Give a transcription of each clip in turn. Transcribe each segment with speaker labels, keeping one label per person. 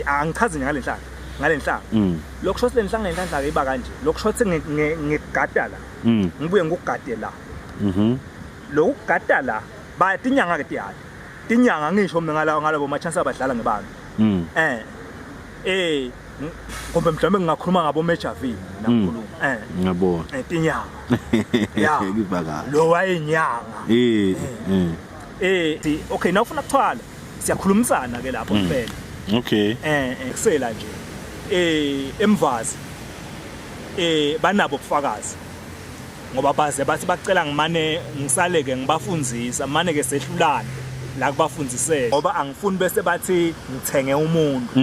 Speaker 1: angichazi ngalenhlanga lokho shothi lenhlanga ke iba kanje lokho shothi ngigada la ngibuye ngugade la lo ugada la ba tinyanga ke tiyali tinyanga ngisho mina ngalabo machance abadlala ngebantu ngoba mhlawumbe ngingakhuluma ngabo Mejavi nakhuluma
Speaker 2: ngiyabona
Speaker 1: tinyanga ya lo wayenyanga okay nawufuna ukuthwala siyakhulumisana ke lapho kuphela
Speaker 2: okay
Speaker 1: kusela nje emvazi banabo ubufakazi ngoba baze bathi bacela ngimane ngisaleke ngibafundzisa mane ke sehlulana la kubafundiseke ngoba angifuni bese bathi ngithenge umuntu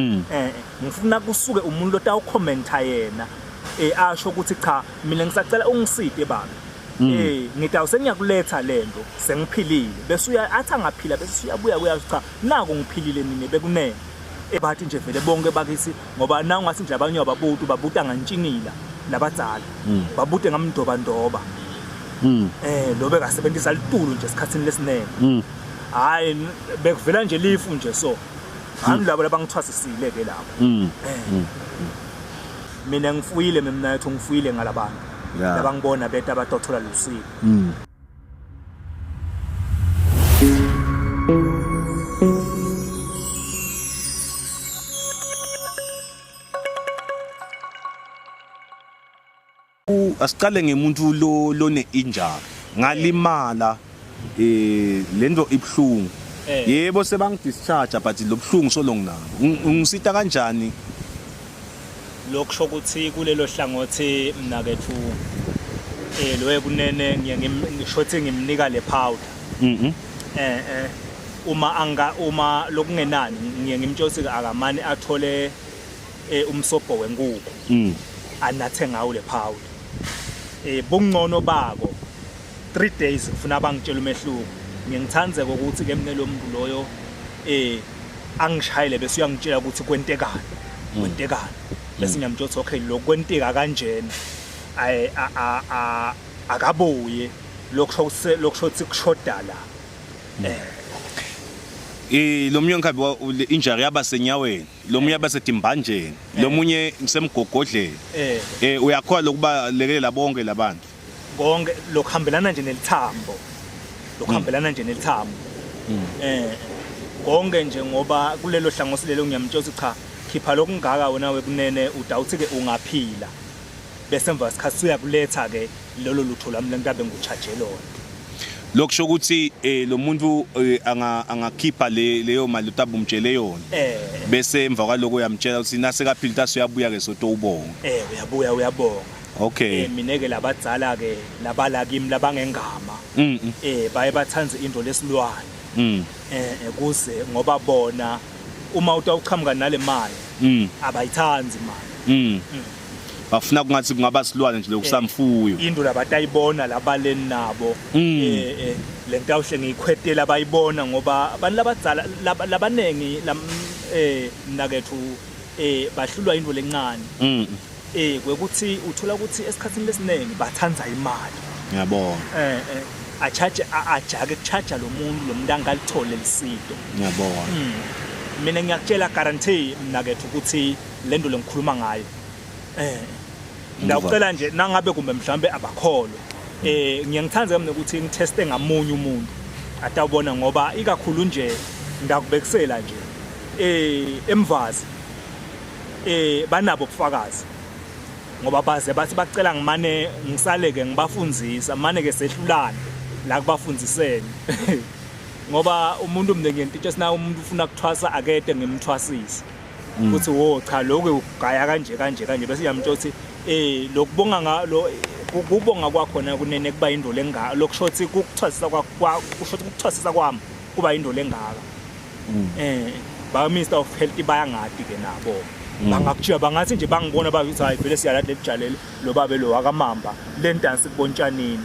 Speaker 1: ngifuna kusuke umuntu lotawukhomenta yena asho ukuthi cha mina ngisacela ungiside baba ngithi awusengiyakuletha lento sengiphilile bese athi angaphila bese uyabuya kuyazi cha nako ngiphilile mina bekunene bathi nje vele bonke bakithi ngoba na ungathi nje abanye babuta ngantshingila labadzala babute ngamndobandoba lo bekasebenzisa litulu nje esikhatsini lesinene hayi bekuvela nje lifu nje so ngani labo labangithwasisile ke lapho mina ngifuyile mina nathi ngifuyile ngalabantu labangibona beta abatothola lusiko
Speaker 2: asiqale ngemuntu lo ne injury ngalimala lento ibhlungu yebo sebangidischarge but lobhlungu solonginabo ungisita kanjani
Speaker 1: lokusho ukuthi kulelo hlangothi mina kethu lo ekunene ngishothi ngimnika le powder uma lokungenani ngiye ngimtshotsi akamane athole umsobho wenkukhu anathe ngawo le powder bungcono bako 3 days ufuna bangitshela umehluko ngiyangithandzeka ukuthi ke mina lo muntu loyo angishayile bese uyangitshela ukuthi kwentekani bese ngiyamtshotsa okay lokwenteka kanjena akabuye lokushothi kushoda la
Speaker 2: lo munye ngikhabi le injury yaba senyaweni lo munye yaba sedimbanjeni lo munye ngisemgogodleni uyakhola ukuba lekelela bonke labantu
Speaker 1: konke lokuhambelana nje nelithambo konke nje ngoba kulelo hlangosi lelo ngiyamtshela cha khipha lokungaka wena wekunene udawuthi ke ungaphila bese emva isikhathi uyakuletha ke lelo lutho lami lenkabe ngicharge lona
Speaker 2: lokusho ukuthi lo muntu angakhipha leyo mali utabumtshele yona bese emva kwaloko uyamtshela ukuthi nasekaphila tase uyabuya ke soto ubonga
Speaker 1: uyabonga
Speaker 2: okay
Speaker 1: mina ke labadzala ke labala kimi labangengama baye bathanze into lesilwane kuze ngoba bona uma utawuchamuka nale mali abayithanzi mali
Speaker 2: bafuna kungathi kungaba silwane nje lokusamfuyo
Speaker 1: into labatayibona labaleni nabo lento awuhle ngiyikhwetela abayibona ngoba abantu labadzala labanengi nakethu bahlulwa into lencane kwekuthi uthola ukuthi esikhatsini lesinengi bathanza imali
Speaker 2: ngiyabona
Speaker 1: ajake kucharge lo muntu angalithola lesito
Speaker 2: ngiyabona
Speaker 1: mina ngiyakutshela guarantee mina kethu ukuthi lento lengikhuluma ngayo ngiyacela nje nangabe kumbe mhlambe abakholo ngiyangithanza mina ukuthi ngiteste ngamunye umuntu atawubona ngoba ikakhulu nje ngakubekisela nje emvazi banabo ubufakazi ngoba baze bathi bacela ngimane ngisaleke ngibafundzisa mane ke sehlulana la kubafundisene ngoba umuntu mina ngiyentitshe sina umuntu ufuna kuthwasa akede ngimthwasisa ukuthi wo cha lokho ugaya kanje bese yamtshotsi lokubonga ngalo ukubonga kwakhona kunene kuba indolo engaka lokushothi ukuthwasisa kushothi ukuthwasisa kwami kuba indolo engaka ba Minister of Health bayangadi ke nabo bangakujiya bangathi nje bangibona bayithi hayi vele siyalade lijalele lo babe lo akamamba lentansi kubontshanini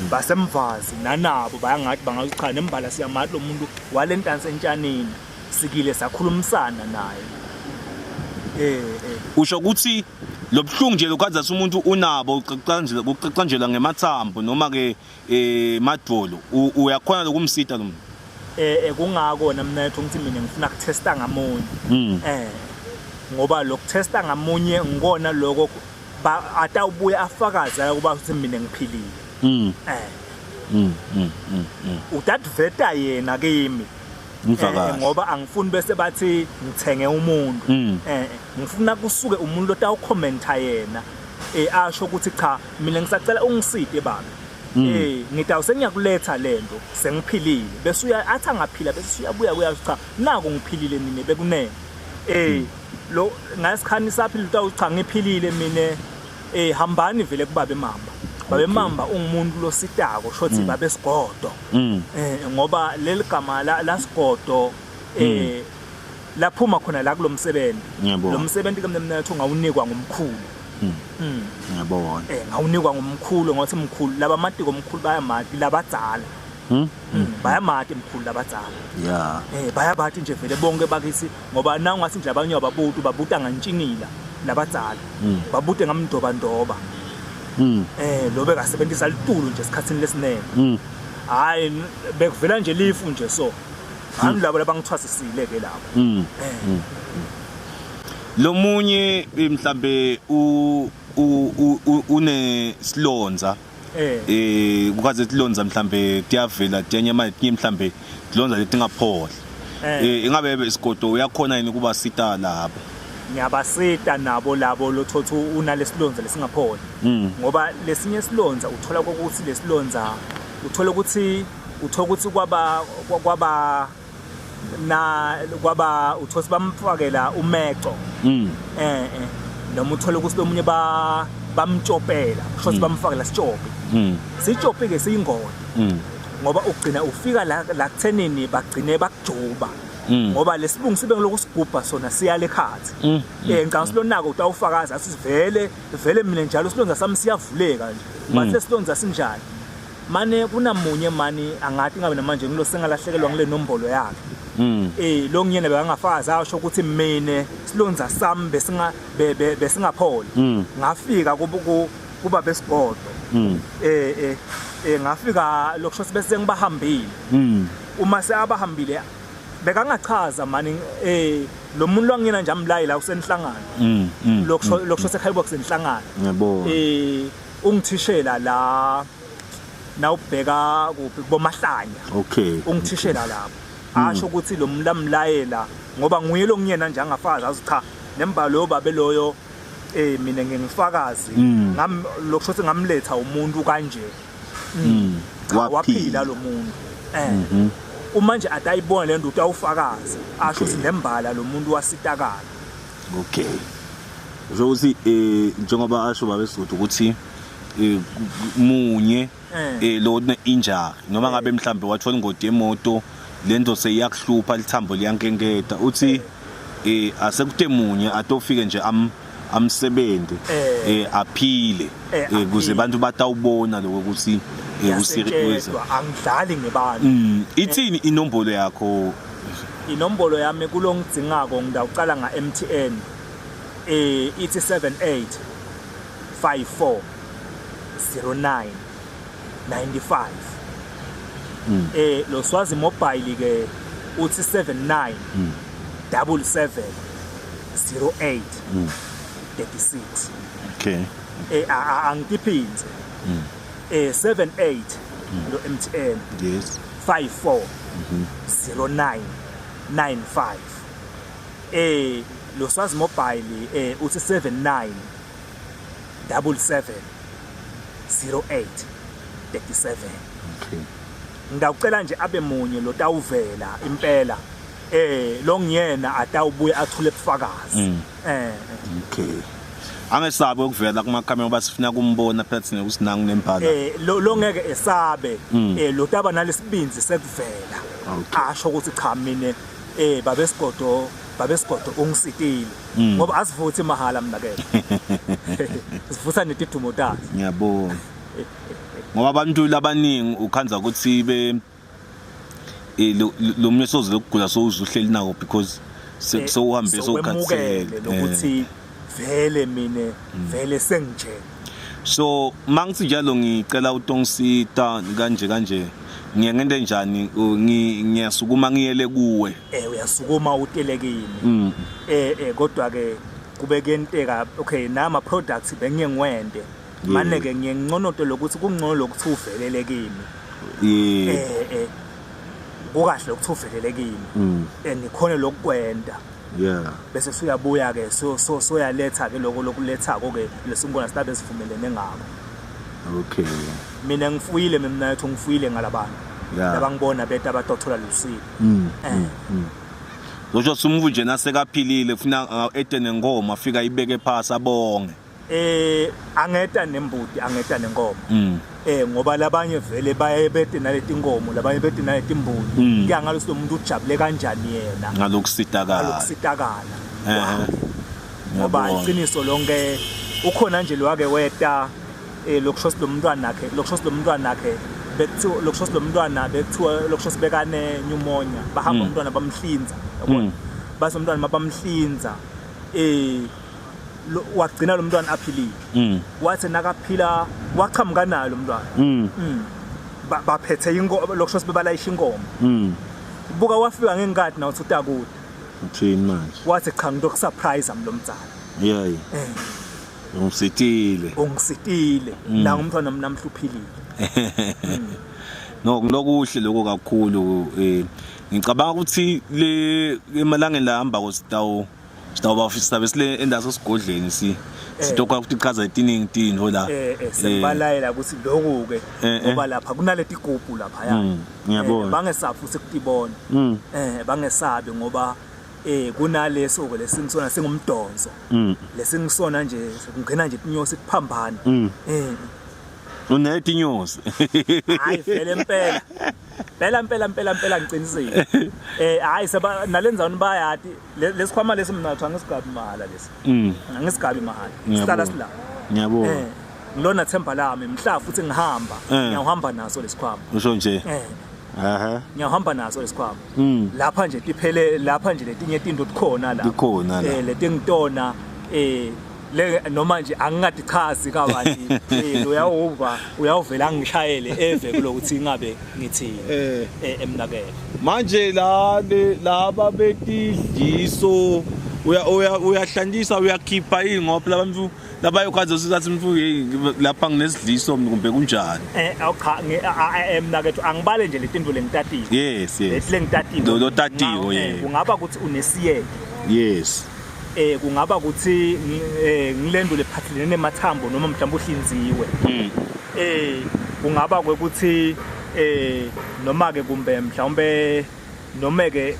Speaker 1: basemvazi nanabo bayangathi bangathi cha nembala siyamathi lo muntu walentansi entshanini sikile sakhulumisana naye
Speaker 2: usho ukuthi lobhlungu nje lokwazi umuntu unabo uqaqanjela ngemathambo noma ke madvolo uyakhona lokumsita lo muntu
Speaker 1: kungako namnethu ngithi mina ngifuna ukutesta ngamunye ngoba lokuthesta ngamunye ngikona lokho atawubuya afakaza ukuba uthi mina ngiphilile utadveta yena kimi ngoba angifuni bese bathi ngithenge umuntu ngifuna kusuke umuntu otawukhomenta yena asho ukuthi cha mina ngisacela ungiside baba ngidawu sengiyakuletha lento sengiphilile bese athi angaphila bese uyabuya kuyathi cha naku ngiphilile mina bekunene lo ngasikhani saphila uthi cha ngiphilile mina hambani vele kubabe mamba babe mamba ungumuntu lo sitako shothi babe sigodo ngoba leli gama la sigodo laphuma khona la kulomsebenzi lo msebenzi kamnethu ngawunikwa ngumkhulu
Speaker 2: ngiyabona
Speaker 1: ngawunikwa ngumkhulu ngothi mkhulu laba matiko omkhulu bayamati labadzala bayamati mkhulu labadzala bayabathi nje vele bonke bakisi ngoba nawu ngathi nje abanye babuta ngantshingila labadzala babute ngamndobandoba lo bekasebenzisa litulu nje esikhatsini lesinene hayi bekuvela nje lifu nje so ngani labo labangithwasisile ke lapho
Speaker 2: lo munye mhlambe une silonza kukaze silonza mhlambe tiyavela tiyanyama mhlambe silonza letingaphola ingabe isigodo uyakhona yini kuba sita lapho
Speaker 1: ngiyabasita nabo labo lothothu unalesilonza lesingaphola ngoba lesinye silonza uthola ukuthi lesilonza uthola ukuthi kwaba uthosi bamfakela umeco noma uthola ukuthi lomunye bamtshopela shothi bamfakela sitshope sitshope ke siyingodo ngoba ugcina ufika la kuthenini bagcine bakujuba ngoba lesibungu sibe ngiloku sigubha sona siyale khathi ngicanga silonaka utawufakaza asivele mina njalo silonza sami siyavuleka nje bathi silonza sinjani mane kunamunye mani angathi ngabe namanje ngilo sengalahlekelwa ngile nombolo yakhe lo ngiyena bekangafakaza asho ukuthi mina silonza sami besingapholi ngafika kuba besigodo ngafika lokusho bese ngibahambile uma seabahambile bekangachaza mani lo muntu lwangena nje amlayi la kusenhlangano lokusho sekhalibox enhlangano
Speaker 2: yebo
Speaker 1: ungithishela la nawubheka kuphi kubomahlanya ungithishela lapho asho ukuthi lo muntu lamlayela ngoba nguye lo ngiyena nje angafakaza athi cha nembalo babe loyo mina ngingifakazi lokusho ngamletha umuntu kanje waphila lo muntu umanje atayibona lento utawufakaza asho ukuthi nembala lo muntu wasitakala
Speaker 2: uzothi njengoba asho babesizothu ukuthi munye lo injury noma ngabe mhlambe wathola ingodi yemoto lento seyiyakuhlupha lithambo liyankengeta uthi asekuthe munye atofike nje amsebenze aphile ukuze abantu batawubona lokho ukuthi
Speaker 1: usirikweza angidlali ngebani
Speaker 2: ithini inombolo yakho
Speaker 1: inombolo yami kulongidingako ngidawucala nga-MTN ithi 78 54 09 95 lo Swazi mobile ke uthi 79 77 08 36 angitiphinde 78 lo MTN
Speaker 2: yes
Speaker 1: 54 09 95 lo Swazi mobile uthi 79 77 08 37 ngidawucela nje abe munye lo tawuvela impela lo ngiyena atawubuye athule ubufakazi
Speaker 2: angesabe ukuvela kuma camera basifuna kumbona phakathi nekusinangu nembhala
Speaker 1: lo ngeke esabe lo taba nalesibinzi sekuvela asho ukuthi cha mina babesigodo ungisitile ngoba asivuthi mahala mina ke sivutha netidumo tazi
Speaker 2: ngiyabonga ngoba abantu labaningi ukhanza ukuthi be lo mnyesozi lokugula sowuzuhleli nawo because sewuhambe sokukhathele
Speaker 1: lokuthi vele mina vele sengije
Speaker 2: so mangithi njalo ngicela utongisita kanje ngiyengende njani ngiyasukuma ngiyele kuwe
Speaker 1: uyasukuma utelekini kodwa ke kubeke inteka okay nama products bengiyengiwende manje ke ngiyengconoto lokuthi kungcono lokuthi uvelele kimi kukahle ukuthi uvelele kimi ngikhona lokukwenda bese siyabuya ke so yaletha ke lokuletha ke lesingona sidabe sivumelene ngabo
Speaker 2: okay
Speaker 1: mina ngifuyile mina nathi ngifuyile ngalabantu labangibona beta abatothola lusiko
Speaker 2: Lojo sumvu nje nasekaphilile ufuna ete nengoma afika ibeke phasa bonke
Speaker 1: angeta nembuti angeta nengoma ngoba labanye vele baye bete naleti inkomo labanye bete naleti imbuti kuyangalo somuntu ujabule kanjani yena
Speaker 2: ngalokusitakala
Speaker 1: ngoba iqiniso lonke ukhona nje lwake weta lokushos lo mntwana nakhe bekuthiwa lokushos lo mntwana bekuthiwa lokushos bekane pneumonia bahamba umntwana bamhlinza yabona base umntwana mabamhlinza wagcina lo mntwana aphilile wathi nakaphila waqhamuka nalo umntwana baphethe inkomo lokushos bebalayisha inkomo buka wafika ngengadi nawo uTakuda
Speaker 2: uthini manje
Speaker 1: wathi cha ngizokusurprise lo mtsala ungisitile la umntwana namhluphilile
Speaker 2: no ngilokuhle lokho kakhulu ngicabanga ukuthi le emalangeni la hamba koStawu bafisa sile endaso sigodleni sitokwa ukuthi ichaza itiningi hola
Speaker 1: sibalayela ukuthi lokho ke ngoba lapha kunaleti igubhu lapha ya
Speaker 2: ngiyabona
Speaker 1: bangesafu sekutibona bangesabi ngoba kunaleso ke lesingisona singumdonso lesingisona nje kungena nje inyosi kuphambana
Speaker 2: unethi inyosi
Speaker 1: hayi vele impela ngiqinisile hayi seba nalenzawuni bayati lesikhwama lesi mina ngathi angisigabi mahala lesi angisigabi mahala sihlala sila
Speaker 2: ngiyabona
Speaker 1: ngilona themba lami mhla futhi ngihamba ngiyahamba naso lesikhwama
Speaker 2: usho nje
Speaker 1: ngiyahamba naso lesikhwama lapha nje tiphele lapha nje letinye izinto kukhona la leti ngitona le noma nje angingadichazi kabanti uyawuvela ngishayele eve kulokuthi ngabe ngithini emnakele
Speaker 2: manje laba betidliso uyahlanjisa uyakhipha ingopho labantu labayokwazi usizathi mfu lapha nginesidliso kumbe kunjani
Speaker 1: emnakethu angibale nje letinto lengitatile
Speaker 2: yes
Speaker 1: lengitatile
Speaker 2: lo tatiko
Speaker 1: kungaba ukuthi unesiyeke
Speaker 2: yes
Speaker 1: kungaba ukuthi ngilendule phathelene nemathambo noma mhlawumbe uhlinziwe kungaba ukuthi noma ke kumbe mhlawumbe noma ke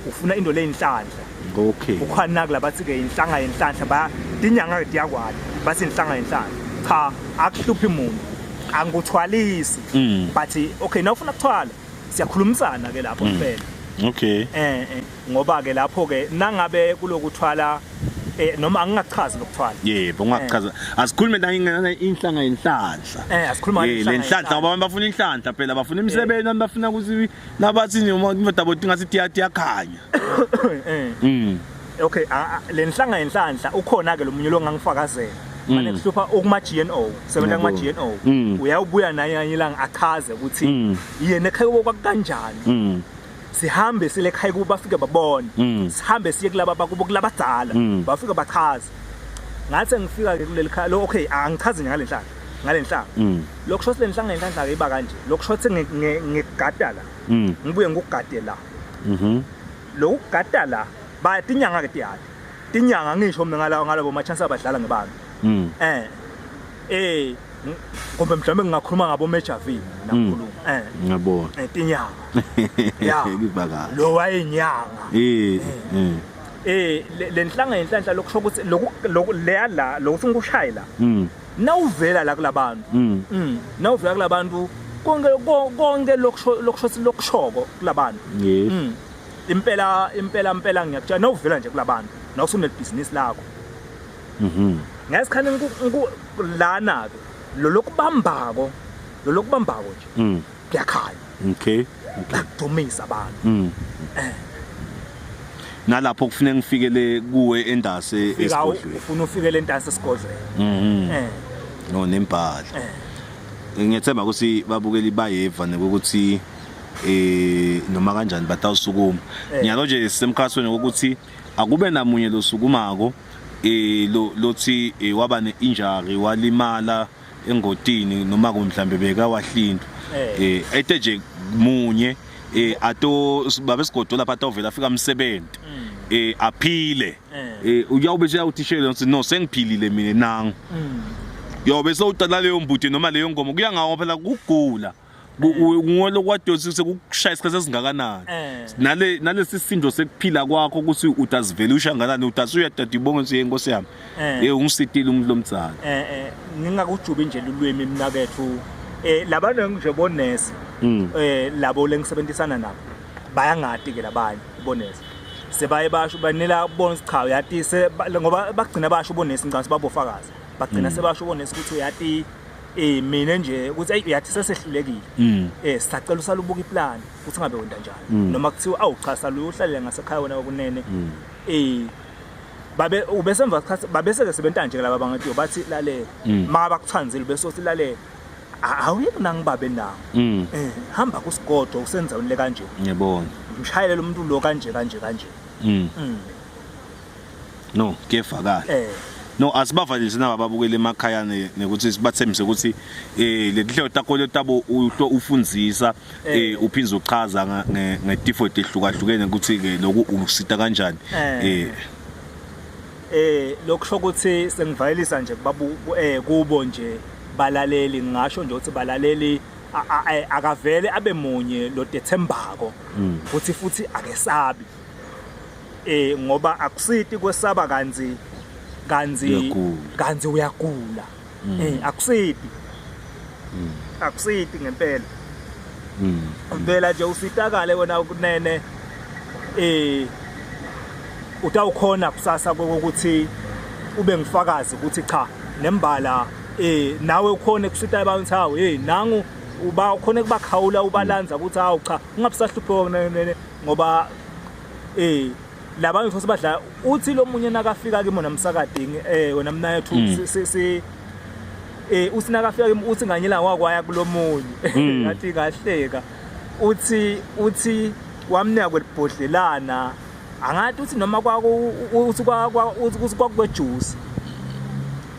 Speaker 1: ufuna into leyinhlanhla
Speaker 2: okay
Speaker 1: ukhwana kulabathi ke inhlanga yenhlanhla ba dinyanga ke diyakwala basi inhlanga yenhlanhla cha akuhluphi umuntu angikuthwalisi but okay nawufuna ukuthwala siyakhulumisana ke lapho kuphela
Speaker 2: okay
Speaker 1: ngoba ke lapho ke nangabe kulokuthwala noma angingachazi lokuthwala
Speaker 2: yebo ungachaza asikhulume nayingena inhlanga yenhlanhla
Speaker 1: asikhuluma
Speaker 2: lenhlanhla ngoba bafuna inhlanhla phela bafuna imisebenzi bafuna ukuthi nabathi noma bodinga ngathi tiyakhanya
Speaker 1: okay lenhlanga yenhlanhla ukhona ke lo munye lo ngangifakazela manje kuhlupha ukuma GNO sebenza kuma GNO uyabuya naye ilanga achaze ukuthi yena ekhaya kwakanjani sihambe sile khaya kuba bafike babone sihambe siye kulaba bakubo kulabadala bafika bachaza ngathi ngifika ke kuleli khaya lo okay angichaze ngalenhlanga lokusho lenhlanga yenhlanhla ke iba kanje lokusho ngigada la ngibuye ngukugade la lo ukugada la ba tinyanga ke tiyati tinyanga ngisho mina ngalabo machance abadlala ngebantu kumbe mhlawumbe ngingakhuluma ngabo Major V nakhuluma
Speaker 2: ngiyabona
Speaker 1: tinyanga ya
Speaker 2: ngibakala
Speaker 1: lo wayenyanga lenhlanga yenhlanhla lokusho ukuthi lokhu leya lokuthi ngikushayela nawuvela la kulabantu nawuvela kulabantu konke lokushoko kulabantu impela ngiyakutshela nawuvela nje kulabantu nawusunebhizinisi lakho ngesikhani lana ke lokubambako nje kuyakhanya
Speaker 2: okay
Speaker 1: ukudumisa abantu
Speaker 2: nalapho kufanele ngifikele kuwe endase esigodlweni
Speaker 1: ufuna ufikele endase esigodlweni
Speaker 2: no nempahla ngiyethemba ukuthi babukeli bayeva nokuthi noma kanjani batawusukuma nyalo nje sisemkhathweni ukuthi akube namunye lo sukumako lothi waba ne-injury walimala engotini noma mhlambe beka wahlinto ethe nje munye ato babesigodola lapha atavela afika umsebenzi aphile uyawube nje uthishele ukuthi no sengiphilile mina nangu yobe sewutala leyo mbuti noma leyo ngoma kuya ngawo phela kugula ngolo kwadosise kukushaya isikhathi esingakanani nalesi sindo sekuphila kwakho ukuthi utazivela ushangalana utasuya nje inkosi yami ungisitile umuntu lomtsala
Speaker 1: ngingakujubi nje ulwimi mina kethu labantu nje bonesi labo lengisebenzisana nabo bayangadi ke labanye bonesi sebaye basho banela kubona cha uyati ngoba bagcina basho bonesi ngicela sibabofakazi bagcina sebasho bonesi ukuthi uyati mina nje ukuthi uyathi sesehlulekile sisacela usalubuka iplan ukuthi ngabe wenda njani noma kuthiwa awucha salu uhlale ngasekhaya wena kunene babe ubesemva isikhathi babeseke sebenta nje laba bangathi bathi lalela maka bakuthanzile besothi lalela awuyeke nangibabe nawo hamba kusigodo usenza unle kanje
Speaker 2: ngiyabona
Speaker 1: ngishayelele umuntu lo kanje
Speaker 2: no kefakala no asibavalisi naba babukele emakhaya nekuthi sibathembise ukuthi lelihlelo takolo tabo ufundzisa uphinza uchaza ngetifo ehlukahlukene ukuthi ke lokhu usita kanjani
Speaker 1: lokusho ukuthi sengivayelisa nje kubo nje balaleli ngisho nje ukuthi balaleli akavele abe munye lo dethembako ukuthi futhi akesabi ngoba akusiti kwesaba kanzi uyagula akusiti ngempela impela nje usitakale wena kunene utawukhona kusasa ukuthi ube ngifakazi ukuthi cha nembala nawe ukhona kusita abantu hawo nangu uba ukhona kubakhawula ubalanza ukuthi hawo cha ungabisahlupho ngoba labantu futhi badla uthi lo munye nakafika kimi namsakadingi wena mina yethu uthi nakafika kimi uthi nganyela wakwaya kulomunye ngathi kahleka uthi wamnika kwelibhodlelana angathi uthi noma uthi kwakwejuice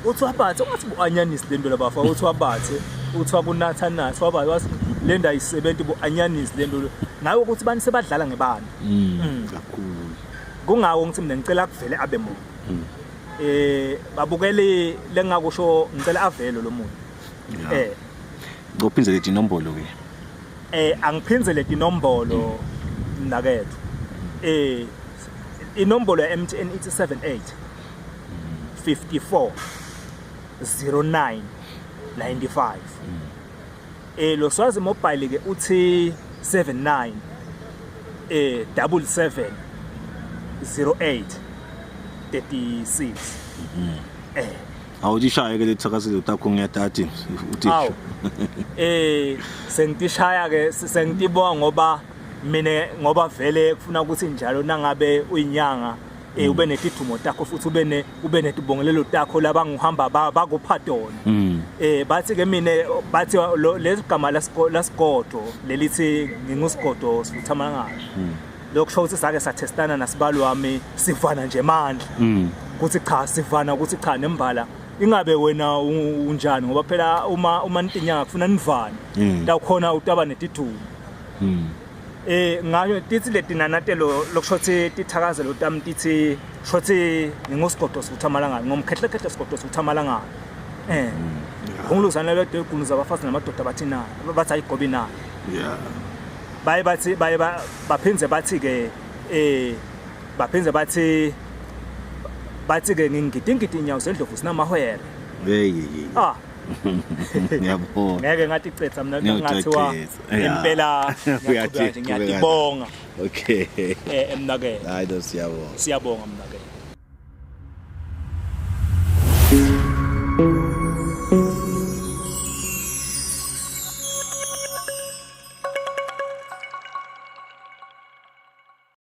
Speaker 1: uthi wabathe ungathi buanyanisi lento labafa uthi wabathe uthi wakunatha nathi wabathe lenda ayisebenzi buanyanisi lento nawe ukuthi bani sebadlala ngebani
Speaker 2: kakhulu
Speaker 1: kungawo ngithi mina ngicela kuvele abe muntu babukele lengakusho ngicela avele lo muntu
Speaker 2: ngophinzele inombolo ke
Speaker 1: angiphinzele inombolo nakethu inombolo ya MTN ithi 78 54 09 95 lo swazi mobile ke uthi 79 77 08 36
Speaker 2: awudishaya ke lethakazile utakho ngiyathathi uthisha
Speaker 1: sengitishaya ke sengitibonga ngoba mina ngoba vele kufuna ukuthi njalo nangabe uyinyanga ube netithumo takho futhi ube netibongelelo takho laba ngihamba bakuphatona bathi ke mina bathi lesigama lasigodo lelithi ngingusigodo sifuthamana ngayo lokusho ukuthi sake sathestana nasibalo wami sivana nje mandla ukuthi cha sivana ukuthi cha nembala ingabe wena unjani ngoba phela uma ntinyanga kufuna nivane ndawukhona utaba netithumo ngayo tithi letinanatelo lokushothi tithakazela utami tithi shothi ngingosigodo sifuthamala ngayo ngomkhehle sigodo sifuthamala ngayo ngiluzana le degunuza abafazi namadoda bathina bathi ayigobi na baye baphinze bathi ke bathi ke ngingidingidi inyawo sendlovu sinamahwele
Speaker 2: ngiyabona
Speaker 1: ngeke ngathi cetha mina ngathiwa impela ngiyadibonga
Speaker 2: okay
Speaker 1: emnakeni
Speaker 2: hayi dosiyabonga
Speaker 1: siyabonga mnakeni